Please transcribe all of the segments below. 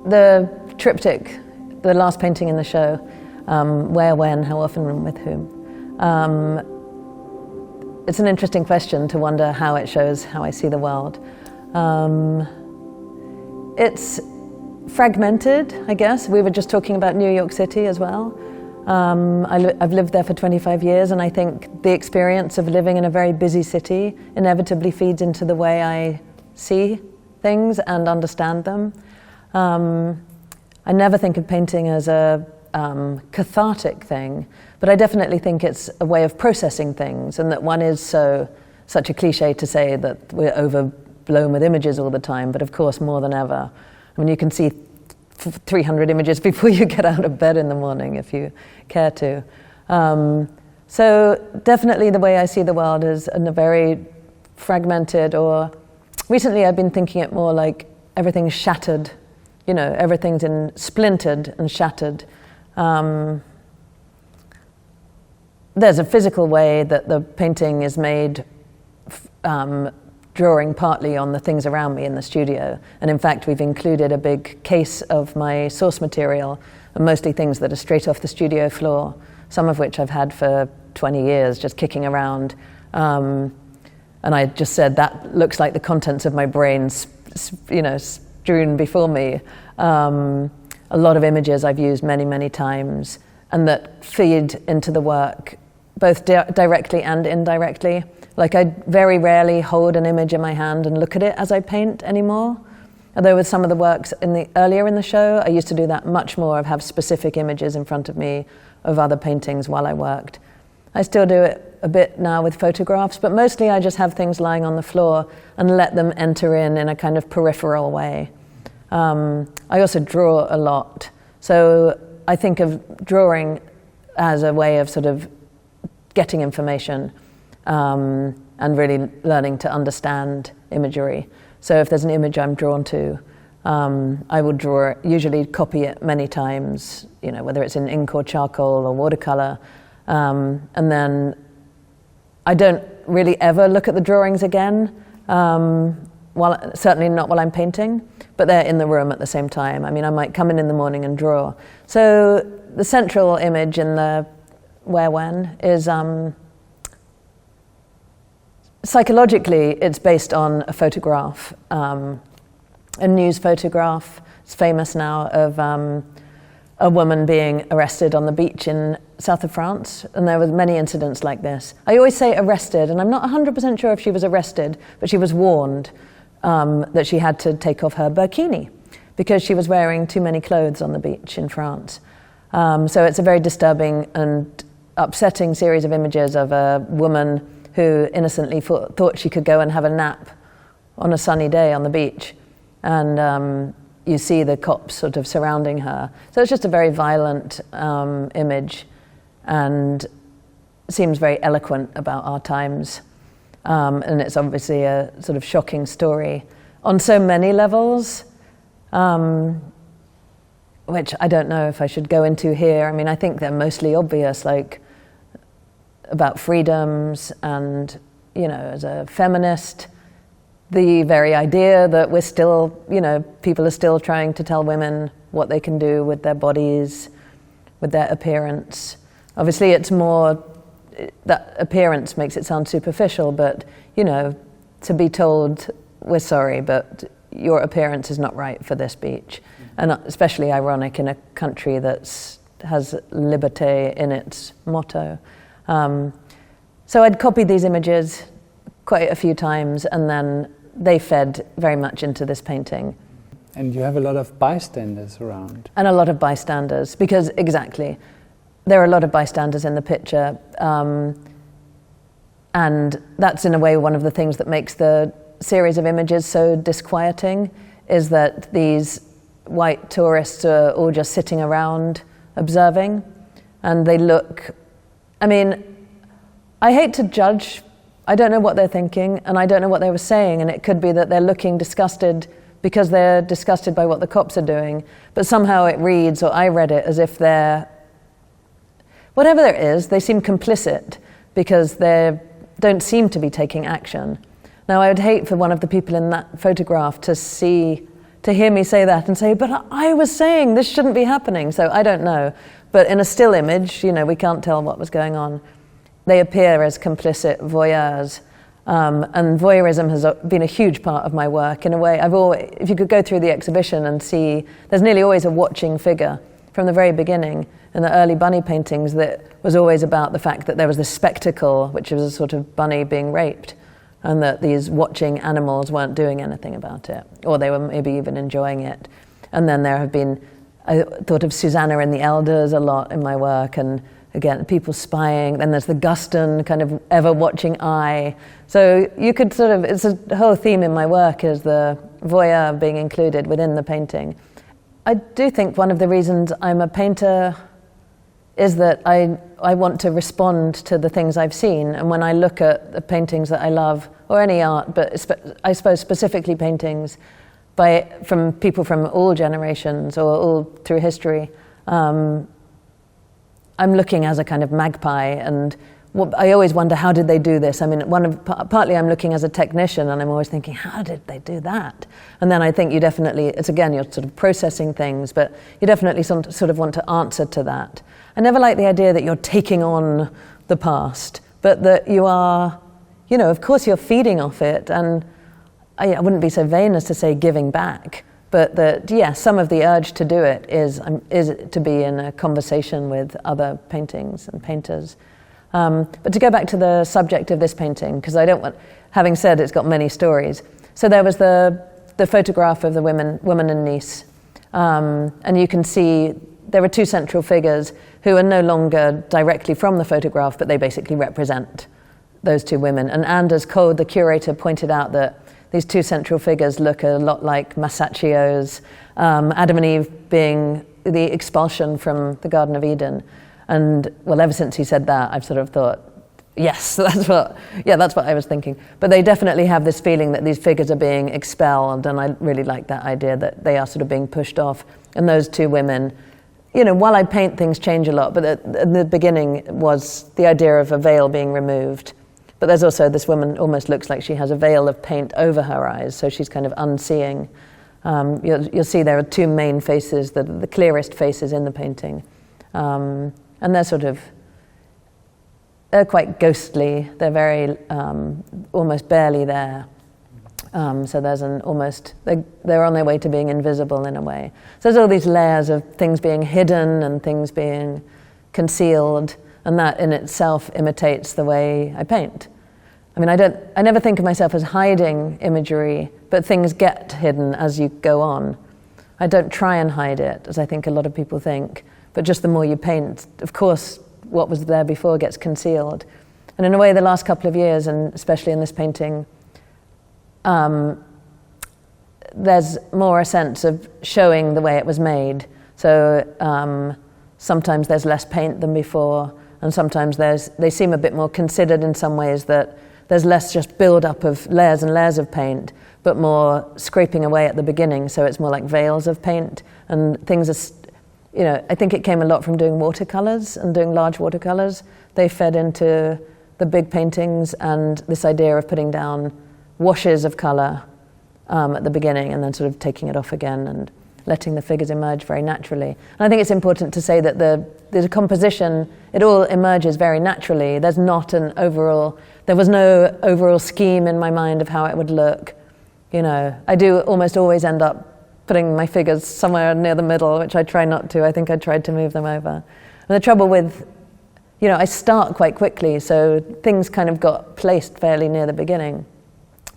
the triptych, the last painting in the show, where, when, how often, and with whom. It's an interesting question to wonder how it shows how I see the world. It's fragmented, I guess. We were just talking about New York City as well. I've lived there for 25 years, and I think the experience of living in a very busy city inevitably feeds into the way I see things and understand them. I never think of painting as a cathartic thing, but I definitely think it's a way of processing things, and that one is such a cliche to say that we're overblown with images all the time, but of course more than ever. I mean, you can see 300 images before you get out of bed in the morning if you care to. So definitely the way I see the world is in a very fragmented, or recently I've been thinking it more like everything's shattered, you know, everything's splintered and shattered. There's a physical way that the painting is made, drawing partly on the things around me in the studio. And in fact, we've included a big case of my source material, and mostly things that are straight off the studio floor, some of which I've had for 20 years, just kicking around. And I just said, that looks like the contents of my brain, you know, strewn before me. A lot of images I've used many, many times, and that feed into the work, both directly and indirectly. Like, I very rarely hold an image in my hand and look at it as I paint anymore. Although with some of the works earlier in the show, I used to do that much more. I'd have specific images in front of me of other paintings while I worked. I still do it a bit now with photographs, but mostly I just have things lying on the floor and let them enter in a kind of peripheral way. I also draw a lot. So I think of drawing as a way of sort of getting information, and really learning to understand imagery. So if there's an image I'm drawn to, I will draw it, usually copy it many times, you know, whether it's in ink or charcoal or watercolor. And then I don't really ever look at the drawings again, certainly not while I'm painting, but they're in the room at the same time. I mean, I might come in the morning and draw. So the central image in the where, when is, psychologically, it's based on a photograph, a news photograph. It's famous now, of a woman being arrested on the beach in south of France, and there were many incidents like this. I always say arrested, and I'm not 100% sure if she was arrested, but she was warned that she had to take off her burkini because she was wearing too many clothes on the beach in France. So it's a very disturbing and upsetting series of images of a woman who innocently thought she could go and have a nap on a sunny day on the beach. And you see the cops sort of surrounding her. So it's just a very violent image, and seems very eloquent about our times. And it's obviously a sort of shocking story on so many levels, which I don't know if I should go into here. I mean, I think they're mostly obvious, like about freedoms, and, you know, as a feminist, the very idea that we're still, you know, people are still trying to tell women what they can do with their bodies, with their appearance. Obviously, it's more, that appearance makes it sound superficial, but, you know, to be told, we're sorry, but your appearance is not right for this beach. And especially ironic in a country that has liberté in its motto. So I'd copied these images quite a few times, and then they fed very much into this painting. And you have a lot of bystanders around. And a lot of bystanders, because exactly, there are a lot of bystanders in the picture. And that's in a way one of the things that makes the series of images so disquieting, is that these white tourists are all just sitting around observing, and they look, I mean, I hate to judge. I don't know what they're thinking, and I don't know what they were saying, and it could be that they're looking disgusted because they're disgusted by what the cops are doing, but somehow it reads, or I read it, as if they're, whatever there is, they seem complicit because they don't seem to be taking action. Now, I would hate for one of the people in that photograph to to hear me say that and say, but I was saying this shouldn't be happening, so I don't know. But in a still image, we can't tell what was going on. They appear as complicit voyeurs. And voyeurism has been a huge part of my work. In a way, if you could go through the exhibition and see, there's nearly always a watching figure from the very beginning. In the early bunny paintings, that was always about the fact that there was this spectacle, which was a sort of bunny being raped, and that these watching animals weren't doing anything about it, or they were maybe even enjoying it. And then there have been, I thought of Susanna and the Elders a lot in my work, and again, people spying. Then there's the Guston kind of ever-watching eye. So you could it's a whole theme in my work is the voyeur being included within the painting. I do think one of the reasons I'm a painter is that I want to respond to the things I've seen. And when I look at the paintings that I love, or any art, but I suppose specifically paintings from people from all generations or all through history, I'm looking as a kind of magpie, and I always wonder, how did they do this? I mean, partly I'm looking as a technician, and I'm always thinking, how did they do that? And then I think you're sort of processing things, but you definitely sort of want to answer to that. I never like the idea that you're taking on the past, but that you are, of course you're feeding off it, and I wouldn't be so vain as to say giving back. But that, some of the urge to do it is to be in a conversation with other paintings and painters. But to go back to the subject of this painting, because having said it's got many stories. So there was the photograph of the woman and niece, and you can see there are two central figures who are no longer directly from the photograph, but they basically represent those two women. And Anders Kold, the curator, pointed out that these two central figures look a lot like Masaccio's Adam and Eve being the expulsion from the Garden of Eden. And ever since he said that, I've sort of thought, yes, that's what I was thinking. But they definitely have this feeling that these figures are being expelled, and I really like that idea that they are sort of being pushed off. And those two women, while I paint, things change a lot, but at the beginning was the idea of a veil being removed. But there's also this woman almost looks like she has a veil of paint over her eyes, so she's kind of unseeing. You'll see there are two main faces, the clearest faces in the painting. And they're quite ghostly. They're very, almost barely there. So there's they're on their way to being invisible in a way. So there's all these layers of things being hidden and things being concealed, and that in itself imitates the way I paint. I mean, I never think of myself as hiding imagery, but things get hidden as you go on. I don't try and hide it, as I think a lot of people think, but just the more you paint, of course, what was there before gets concealed. And in a way, the last couple of years, and especially in this painting, there's more a sense of showing the way it was made. So sometimes there's less paint than before, and sometimes they seem a bit more considered in some ways, that there's less just build-up of layers and layers of paint, but more scraping away at the beginning, so it's more like veils of paint, and things are, I think it came a lot from doing watercolors and doing large watercolors. They fed into the big paintings, and this idea of putting down washes of color at the beginning and then sort of taking it off again and letting the figures emerge very naturally. And I think it's important to say that the composition, it all emerges very naturally. There was no overall scheme in my mind of how it would look. I do almost always end up putting my figures somewhere near the middle, which I try not to. I think I tried to move them over. And the trouble with, I start quite quickly, so things kind of got placed fairly near the beginning.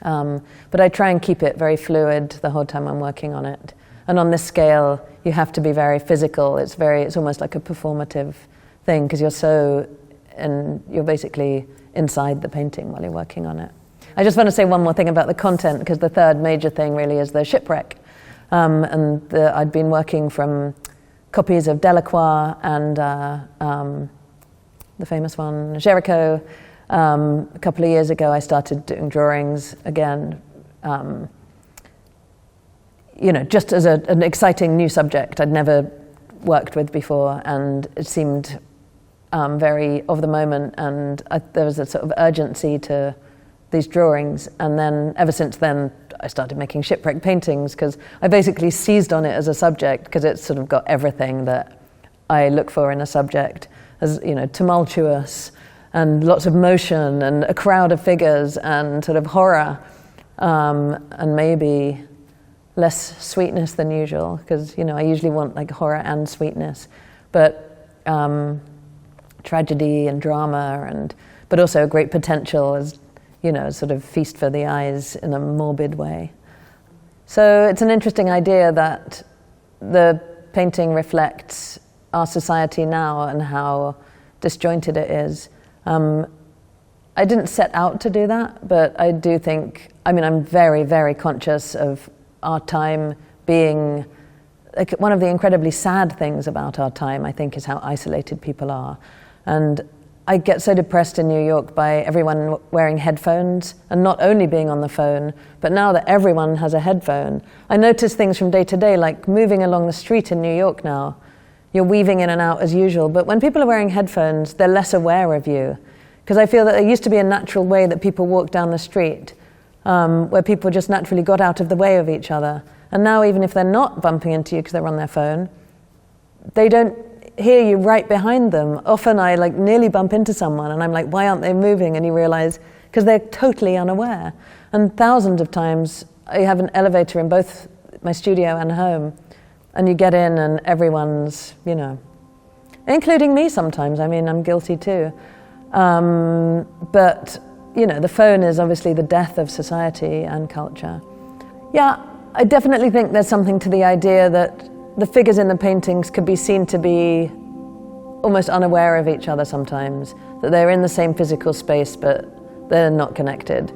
But I try and keep it very fluid the whole time I'm working on it. And on this scale, you have to be very physical. It's almost like a performative thing, because you're basically inside the painting while you're working on it. I just want to say one more thing about the content, because the third major thing really is the shipwreck. I'd been working from copies of Delacroix and the famous one, Géricault. A couple of years ago, I started doing drawings again, just as an exciting new subject I'd never worked with before, and it seemed very of the moment, and there was a sort of urgency to these drawings. And then ever since then, I started making shipwreck paintings because I basically seized on it as a subject because it's sort of got everything that I look for in a subject, as tumultuous and lots of motion and a crowd of figures and sort of horror, and maybe less sweetness than usual because I usually want like horror and sweetness, but tragedy and drama but also a great potential as sort of feast for the eyes in a morbid way. So it's an interesting idea that the painting reflects our society now and how disjointed it is. I didn't set out to do that, but I do think, I'm very, very conscious of our time being, like, one of the incredibly sad things about our time, I think, is how isolated people are. And I get so depressed in New York by everyone wearing headphones and not only being on the phone, but now that everyone has a headphone, I notice things from day to day, like moving along the street in New York now. You're weaving in and out as usual, but when people are wearing headphones, they're less aware of you. Because I feel that there used to be a natural way that people walked down the street, where people just naturally got out of the way of each other. And now even if they're not bumping into you because they're on their phone, they don't hear you right behind them. Often I nearly bump into someone and I'm like, why aren't they moving? And you realize, because they're totally unaware. And thousands of times I have an elevator in both my studio and home, and you get in and everyone's, including me sometimes. I'm guilty too. But, the phone is obviously the death of society and culture. Yeah, I definitely think there's something to the idea that the figures in the paintings could be seen to be almost unaware of each other sometimes, that they're in the same physical space, but they're not connected.